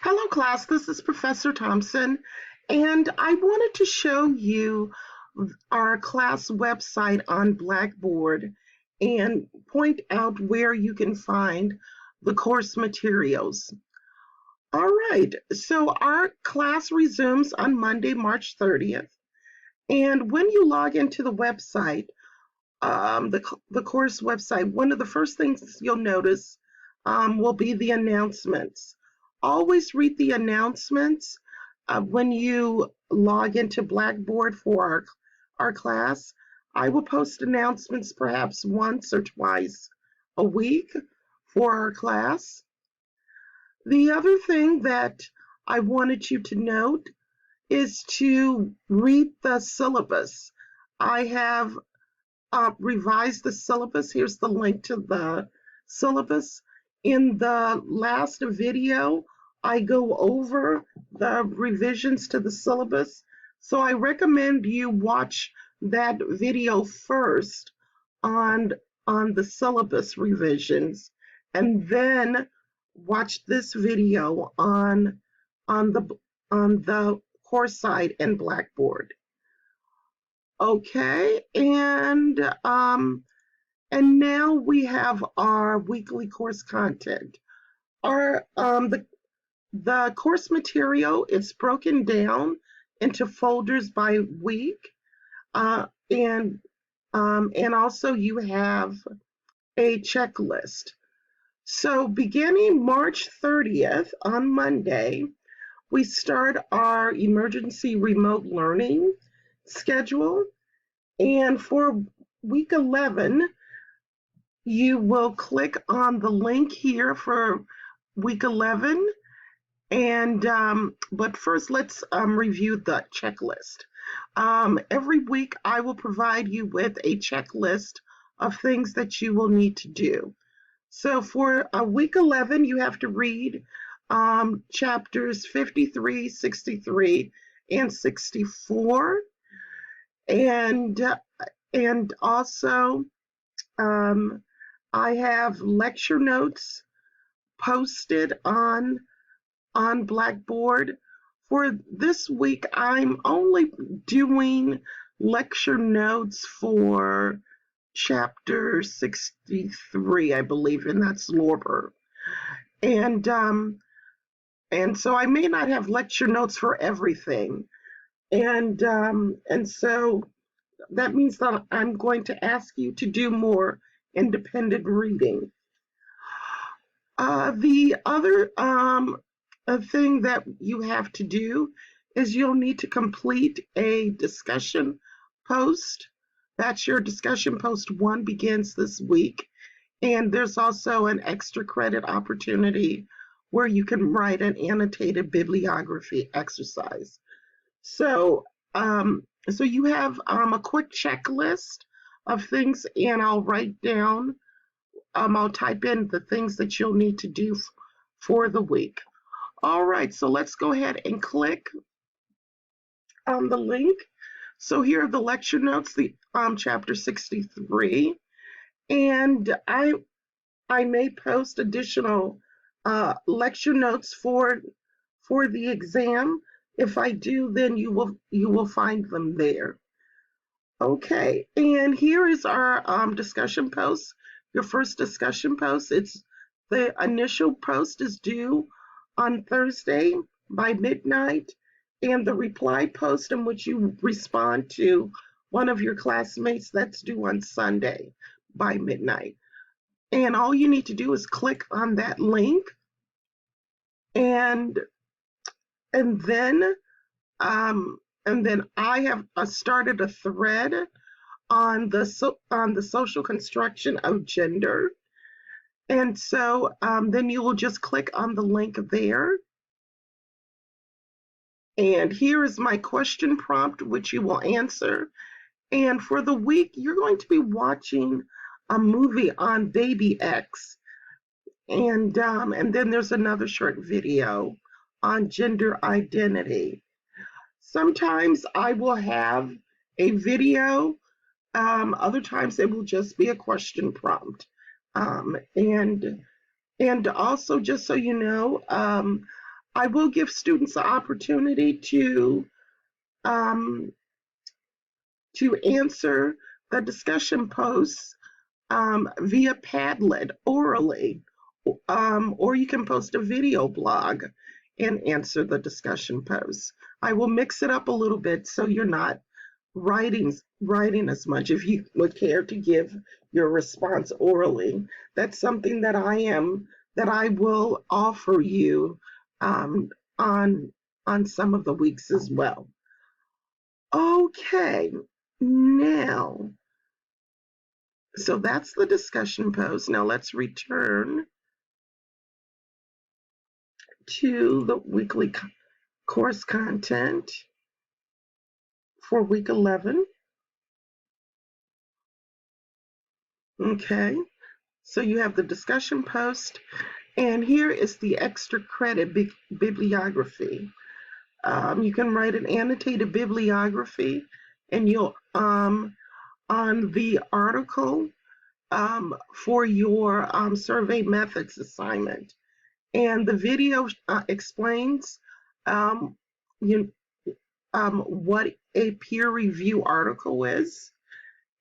Hello, class. This is Professor Thompson, and I wanted to show you our class website on Blackboard and point out where you can find the course materials. All right, so our class resumes on Monday, March 30th, and when you log into the website, the course website, one of the first things you'll notice will be the announcements. Always read the announcements when you log into Blackboard for our class. I will post announcements perhaps once or twice a week for our class. The other thing that I wanted you to note is to read the syllabus. I have revise the syllabus. Here's the link to the syllabus. In the last video, I go over the revisions to the syllabus. So I recommend you watch that video first on, on the syllabus revisions, and then watch this video on the course site and Blackboard. Okay, and now we have our weekly course content. Our the course material is broken down into folders by week, and also you have a checklist. So beginning March 30th on Monday, we start our emergency remote learning schedule. And for week 11, you will click on the link here for week 11. And but first, let's review the checklist. Every week, I will provide you with a checklist of things that you will need to do. So for week 11, you have to read chapters 53, 63, and 64. And also I have lecture notes posted on Blackboard. For this week, I'm only doing lecture notes for chapter 63, I believe, and that's Lorber. And so I may not have lecture notes for everything. And so that means that I'm going to ask you to do more independent reading. The other thing that you have to do is you'll need to complete a discussion post. That's your discussion post 1 begins this week. And there's also an extra credit opportunity where you can write an annotated bibliography exercise. So you have a quick checklist of things, and I'll write down, I'll type in the things that you'll need to do for the week. All right, so let's go ahead and click on the link. So here are the lecture notes, the chapter 63, and I may post additional lecture notes for the exam. If I do, then you will find them there. Okay, and here is our discussion post. Your first discussion post. It's the initial post is due on Thursday by midnight, and the reply post in which you respond to one of your classmates, that's due on Sunday by midnight. And all you need to do is click on that link, and then I have started a thread on the social construction of gender. And so then you will just click on the link there. And here is my question prompt, which you will answer. And for the week, you're going to be watching a movie on Baby X. And then there's another short video on gender identity. Sometimes I will have a video. Other times it will just be a question prompt. And also, just so you know, I will give students the opportunity um, to answer the discussion posts via Padlet orally, or you can post a video blog and answer the discussion posts. I will mix it up a little bit so you're not writing as much. If you would care to give your response orally, that's something that I will offer you um, on some of the weeks as well. Okay, now, so that's the discussion post. Now let's return to the weekly course content for week 11. Okay, so you have the discussion post, and here is the extra credit bibliography. You can write an annotated bibliography, and you'll on the article for your survey methods assignment. And the video explains you, what a peer review article is.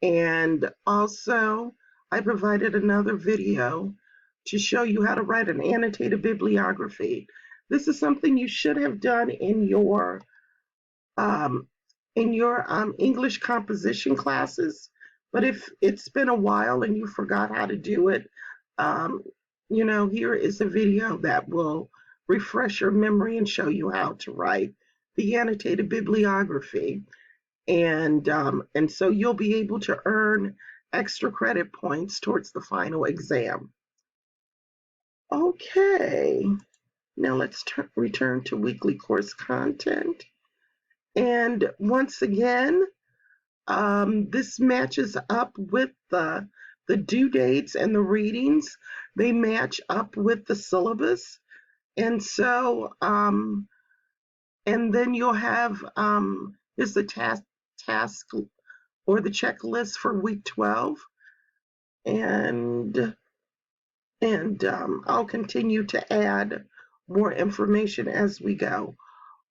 And also, I provided another video to show you how to write an annotated bibliography. This is something you should have done um, in your English composition classes. But if it's been a while and you forgot how to do it, um, here is a video that will refresh your memory and show you how to write the annotated bibliography. And so you'll be able to earn extra credit points towards the final exam. Okay, now let's return to weekly course content. And once again, this matches up with the due dates and the readings. They match up with the syllabus. And so, and then you'll have, is the task or the checklist for week 12. And I'll continue to add more information as we go.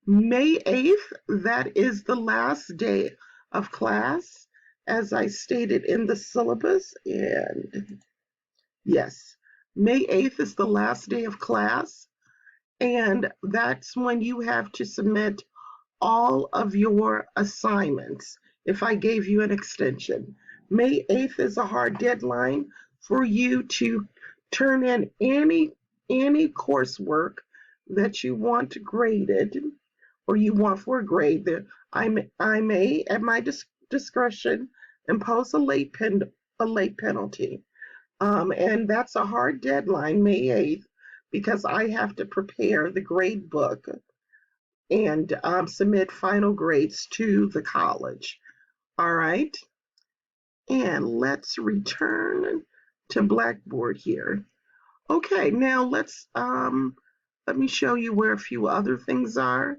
May 8th, that is the last day of class, as I stated in the syllabus. And yes, May 8th is the last day of class, and that's when you have to submit all of your assignments. If I gave you an extension, May 8th is a hard deadline for you to turn in any coursework that you want graded or you want for a grade. I may at my discretion impose a late penalty, and that's a hard deadline, May 8th, because I have to prepare the grade book and submit final grades to the college. All right, and let's return to Blackboard here. Okay, now let me show you where a few other things are.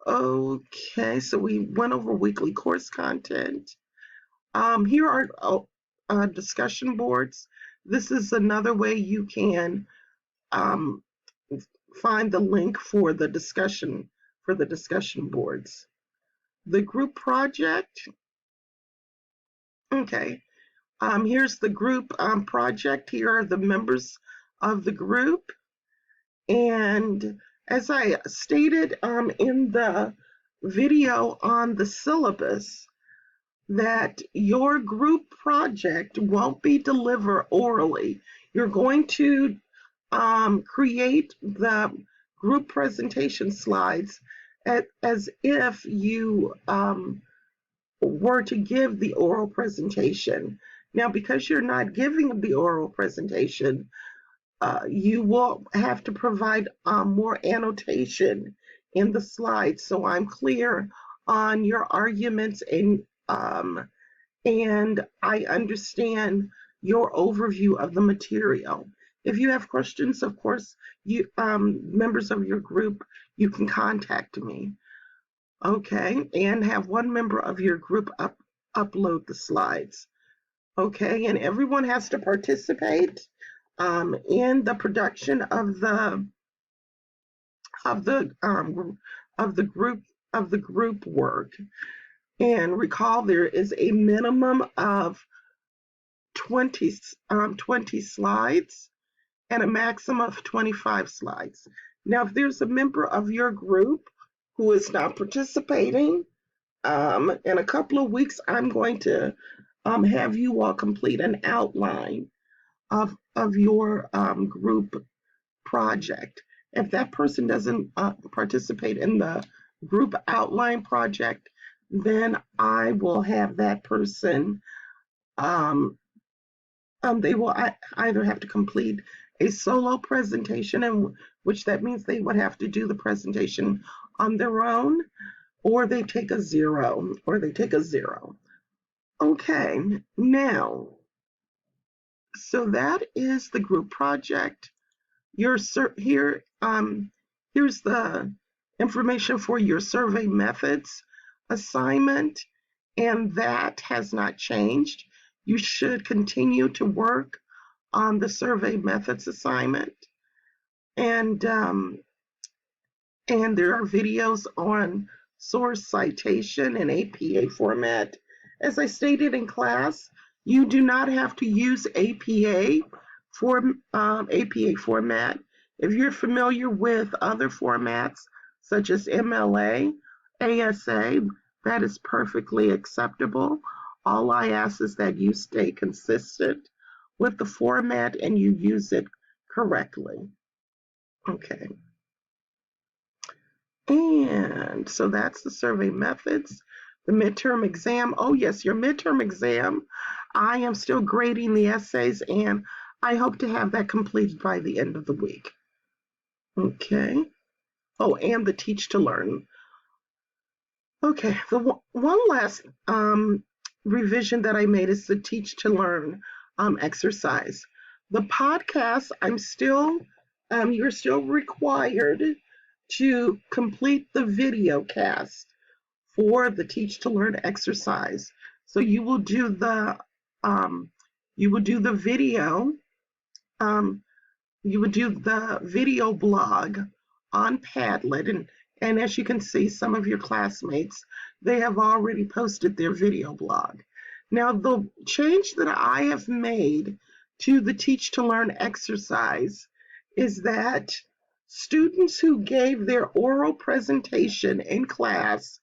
Okay, so we went over weekly course content. Here are discussion boards. This is another way you can find the link for the discussion boards. The group project. Okay, here's the group project. Here are the members of the group. And as I stated in the video on the syllabus, that your group project won't be delivered orally. You're going to create the group presentation slides as if you were to give the oral presentation. Now, because you're not giving the oral presentation, you will have to provide more annotation in the slides so I'm clear on your arguments and I understand your overview of the material. If you have questions, of course, you members of your group, you can contact me. Okay, and have one member of your group upload the slides. Okay, and everyone has to participate in the production of of the of the group of the group work. And recall there is a minimum of 20, 20 slides and a maximum of 25 slides. Now, if there's a member of your group who is not participating, in a couple of weeks, I'm going to have you all complete an outline of your group project. If that person doesn't participate in the group outline project, then I will have that person, they will either have to complete a solo presentation, in which that means they would have to do the presentation on their own, or they take a zero, Okay, now, so that is the group project. Here's the information for your survey methods assignment, and that has not changed. You should continue to work on the survey methods assignment, and there are videos on source citation and APA format. As I stated in class, you do not have to use APA format. If you're familiar with other formats such as MLA, ASA, that is perfectly acceptable. All I ask is that you stay consistent with the format and you use it correctly. Okay. And so that's the survey methods. The midterm exam. Oh yes, your midterm exam. I am still grading the essays, and I hope to have that completed by the end of the week. Okay. Oh, and the teach to learn. Okay, the one last revision that I made is the teach to learn exercise. The podcast, you're still required to complete the video cast for the teach to learn exercise. So you will do the video, you would do the video blog on Padlet, and as you can see, some of your classmates, they have already posted their video blog. Now, the change that I have made to the Teach to Learn exercise is that students who gave their oral presentation in class,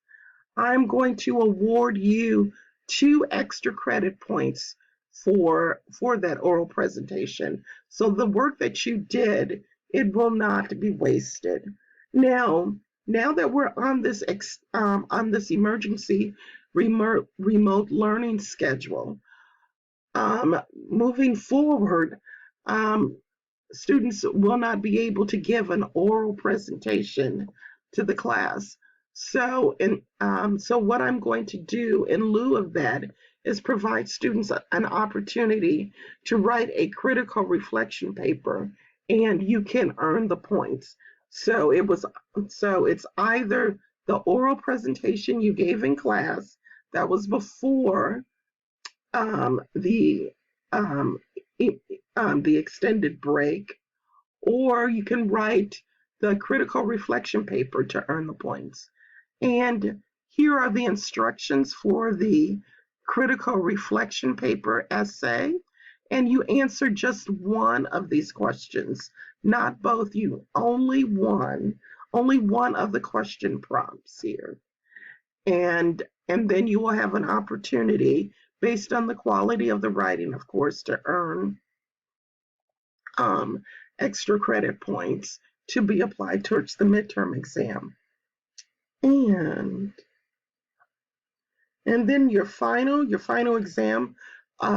I'm going to award you 2 extra credit points for that oral presentation. So the work that you did, it will not be wasted. Now that we're on this emergency remote learning schedule, moving forward, students will not be able to give an oral presentation to the class. So what I'm going to do in lieu of that is provide students an opportunity to write a critical reflection paper, and you can earn the points. So it's either the oral presentation you gave in class that was before the extended break, or you can write the critical reflection paper to earn the points. And here are the instructions for the critical reflection paper essay. And you answer just one of these questions, not both. You only one of the question prompts here. And then you will have an opportunity, based on the quality of the writing, of course, to earn extra credit points to be applied towards the midterm exam. And then your final exam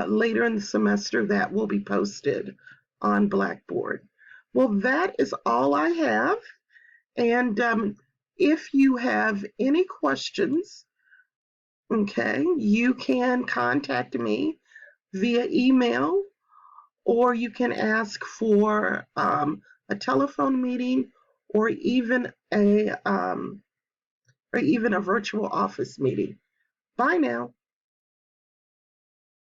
later in the semester, that will be posted on Blackboard. Well, that is all I have. And if you have any questions, okay, you can contact me via email, or you can ask for a telephone meeting, or even a virtual office meeting. Bye now.